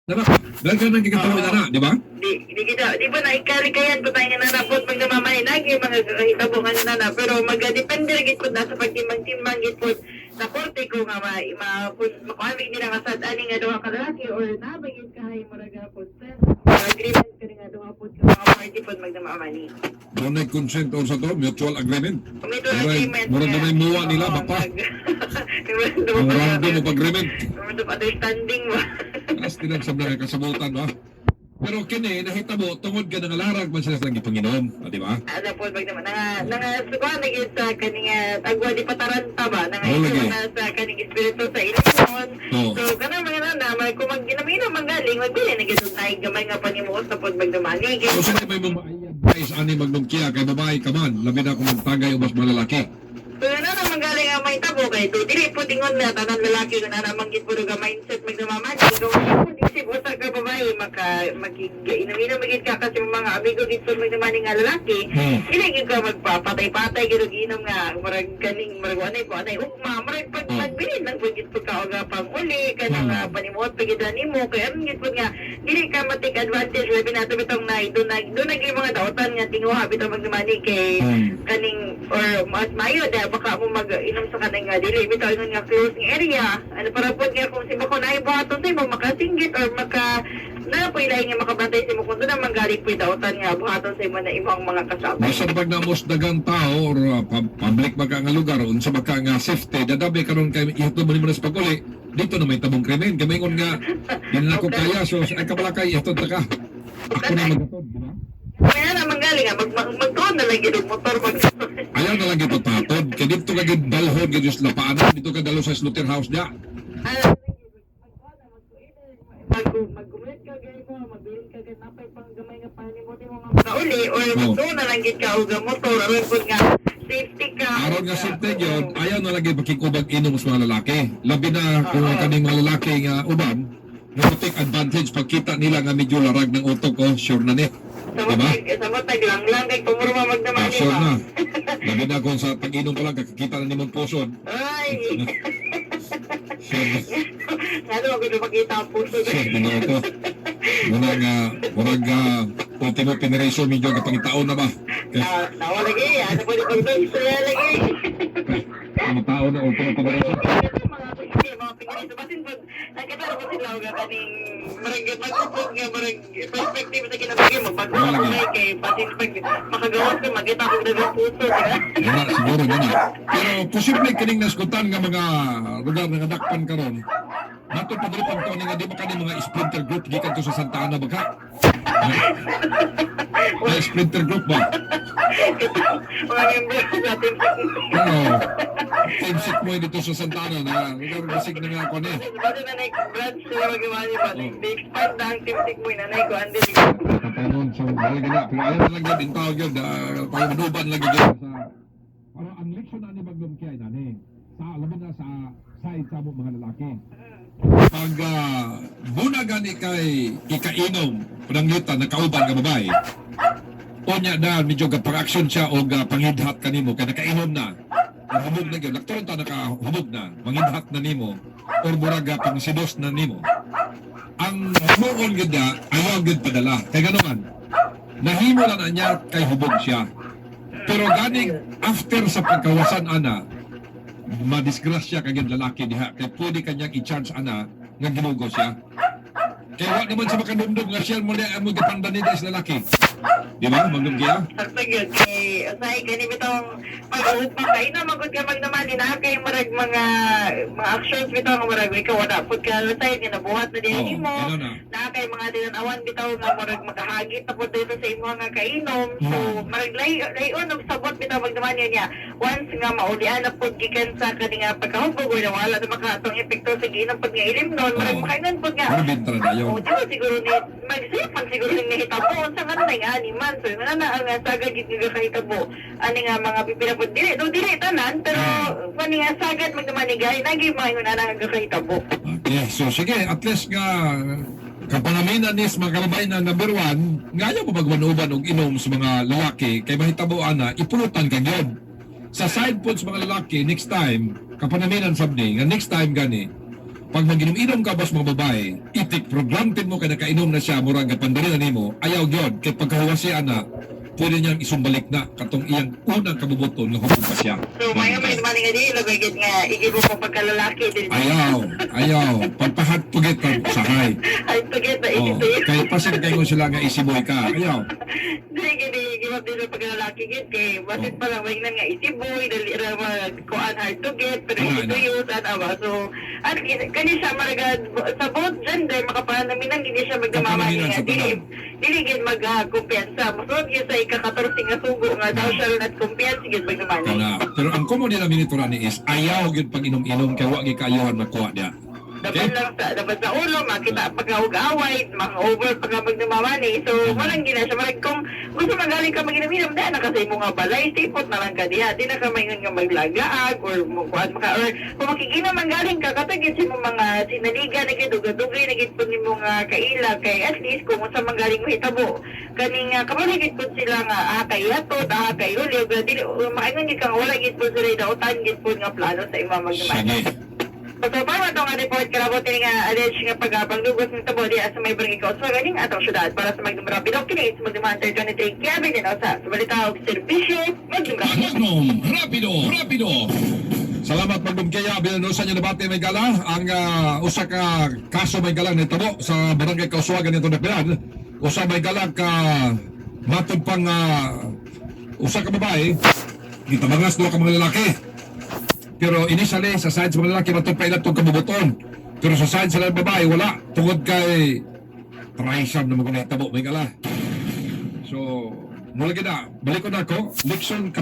Diba? Dahil ka nang gigitawin na, di ba? Di ba naikali-kayan ko tayo nga nanapot pag namamanay mga hitabo nga nana, pero mag-depende rin ko na sa pagtimbang-timbang gitpod sa korte ko nga makuhamig nila kasad ani nga duha ka lalaki or nabagin kahay maraga po agreement ka rin nga duha po ka mga party pod magdamamani. Doon ay consent o sa to, mutual agreement. Mutual agreement. Mura na may muwa nila, bapa. Ang random of agreement. Memorandum of understanding mo. As tinagsabla ka kasabutan, ba? Pero kini, nahitabo, tungod ka ng alarag man sila sa Panginoon, di ba? Ano po, nangasukuhan na yun sa kaning agwa di pataranta ba? Lagi. Na sa kaning espiritu sa ilimon. Oo. So, kanang mga nana, kung ginamino magaling, magbili na gano'n na gamay nga panimuos na po magdumani. So, sila may advice ani magnungkiya kay babae ka man, labi na kung magtagay o mas malalaki. So, na naman galing ang may tabo kay to. Dili po tingon na tanang lalaki na naman git po nga mindset magdamamani. So, po disip usa ka babae inamina magit ka kasi mga amigo dito magdamani nga lalaki. Dili gyud ka magpapatay-patay gyud ginom nga murag kaning murag anay ugma murag pagbilin lang pud gid ka og panguli kanang panimuot pagid nimo kay ang gid nga dili ka ma-take advantage labi na to bitong na do na gyud mga daotan nga tinguha bitong magdamani kay kaning or mas mayo da baka mo mag-inom sa kanang nga dili bitaw nga close nga area ano para pud nga kung si bako na ibuhaton sa mo makasinggit or na po ilahin nga makabantay sa mo kung doon naman galing po dautan nga buhaton sa mo na ibang mga kasama. Basta pag namos dagang tao or public baka nga lugar unsa baka nga safety dadabi karon kay ihto man mo sa paguli dito na may tabong krimen kami ngon nga din na ko kaya so ay kabalakay ihto ta ka ako na magatod di ba? Kaya naman galing nga magtuon na lang gid motor ayaw na lang ito tatod kay dito ka gid dalhon gid sa lapaanan dito ka dalo sa slaughterhouse dia mag-gumit ka gay mo, magbilin ka gay napay pang gamay nga panimot mo nga kauli or magtuon na lang gid ka og motor aron pud nga safety ka. aron nga safety gyud ayaw na lang gid pakikubag inom sa mga lalaki labi na kung kaning mga lalaki nga uban nga take advantage pagkita nila nga medyo larag ng utok ko sure na ni diba? Sa matag lang kay pumurma magdamani ba? Sure na labi na kung sa pag-inom pa lang kakikita na nimong pusod Ay. sure na Ano ako na makita ang puso ko. sure na ito murag ultimo generation medyo kapangitaon na ba Tawa lagi, ano po yung pag-istorya lagi. mga tao na ultimo generation Mga pinginito, basin po, nagkataro ko sila nga kaning mag-upod nga, perspective sa kinabagay, magbago ako kay basin pag makagawas ko, magkita ko dagang puso. wala siguro gana pero posible kining naskutan nga mga lugar nga nadakpan karon nato padripan to nga di ba kani mga splinter group gikan to sa Santa Ana baga mga splinter group ba Mga member natin. ano teamsik mo dito sa Santa Ana na lugar basig na nga ako ni Bago na branch ko mga gawani ba, expand na ang timtik mo, nanay ko, andi. kapanon so wala gana pero ayaw na lang yun intawag yun tayo manuban lagi yun sa para ang leksyon na ni Magnum Kiay na ni sa laban na sa side sa mga lalaki pag muna gani kay ikainom pananglitan na kauban nga babae unya na medyo pang-action siya o pangidhat kanimo kay nakainom na humog na gyud lakton ta nakahumog na mangidhat na nimo or murag pang sidos na nimo ang humugon gyud na ayaw gyud padala kay ganoman nahimo lang na niya kay hubog siya pero ganing after sa pagkawasan ana madisgrasya kagid lalaki diha kay pwede kanyang i-charge ana nga ginugo siya kaya wa naman sa makadumdum nga siya mo na mo gipandan nila sa lalaki di ba magdum kaya Sakto yun, kay usay kani bitong pag-uhod pa kayo na magod ka magnaman na kay marag mga actions bitaw nga marag ikaw wala pud ka usay ginabuhat na din mo ano na na kay mga dinanawan bitaw nga marag makahagit na pud dito sa imo nga kainom so marag layon og sabot bitaw magnaman niya once nga maulian na pud gikan sa kani nga pagkahubog wala wala na makatong epekto sa giinom pud nga ilimnon marag makainon pud nga ano bintra na yun o di ba siguro ni magsipan siguro ni nahitabo sa kanay nga ani man so nga na ang sagad gid nga kahitabo ani nga mga pipilapod dili tanan pero kani nga sagad magdamanigay nagi mga na nga kahitabo. okay so sige at least nga kapangaminan nis mga kalabay na number 1 nga ayaw mo magmanuban og inom sa mga lalaki kay mahitabo ana ipulutan ka gyud sa side po sa mga lalaki next time kapanaminan sabni nga next time gani pag mag-inom-inom ka bas mga babae, itik programted mo kada kainom na siya murag gapandali na nimo, ayaw gyud kay pagkahuwasian na pwede niyang isumbalik na katong iyang unang kabubuton nga hukog pa siya. So, may mani nga di, labagit nga, igid mo pa pagkalalaki din. Ayaw, pagpahat pugit ka sahay. Ay, pagit na Oh, igid. kay pasin kayo sila nga isiboy ka. Ayaw. Sige, gimap din ang pagkalalaki gid kay basit pa lang may nga isiboy, dali ra kuan hard to get, pero Ano, ito yun, at awa. So, at kani siya maragad, sa both gender, makapanami nang hindi siya magdamamani Kapamaninan nga. sa tanan. Dili gid mag-kumpiyansa. Masod yun sa ika-14 nga sugo nga daw siya rin at kumpiyansa gid magdamani. Kana. Pero ang common nila minitura ni is ayaw gyud pag inom-inom kay wa gyud kaayawan makuha niya. Dapat sa ulo, makita pagkawag-away, mga over pagka magdamamani. So, walang gina siya. Marag kung gusto magaling ka mag-inom-inom, dahil na kasi mo nga balay, tipot na lang ka diha. Di na ka may nga maglagaag or mukuan maka or kung makikina manggaling ka, katagin si mo mga sinaliga na gid, dugay na gid po ni mo nga kaila, kay at least kung sa manggaling mo hitabo. Kaning kamaligid po sila nga, kay yatot, kay hulyo, dili, maingon gid kang wala gid po sila dautan gid po nga plano sa imong magdamani. Sige. So, para ito nga report karabot nga alleged nga pagpaglugos ng tabo diya sa may barangay Kauswa ganing atong syudad para sa magdumrapido kinis magdumanter 23 kaya din sa balita og serbisyo magdumrapido. Rapido. Salamat magdumkaya binanosa niyo nabati may gala ang usa ka kaso may gala ni tabo sa barangay Kauswa ganito na pilan. Usa may gala ka matod pang usa ka babae gitabangas duha ka mga lalaki. Pero initially, sa side sa mga lalaki, matod pa ilang itong kabubuton. Pero sa side sa mga babae, wala. Tungod kay trisam na mga tabo, may gala. So, mula gina, balik ko na ako. Nixon,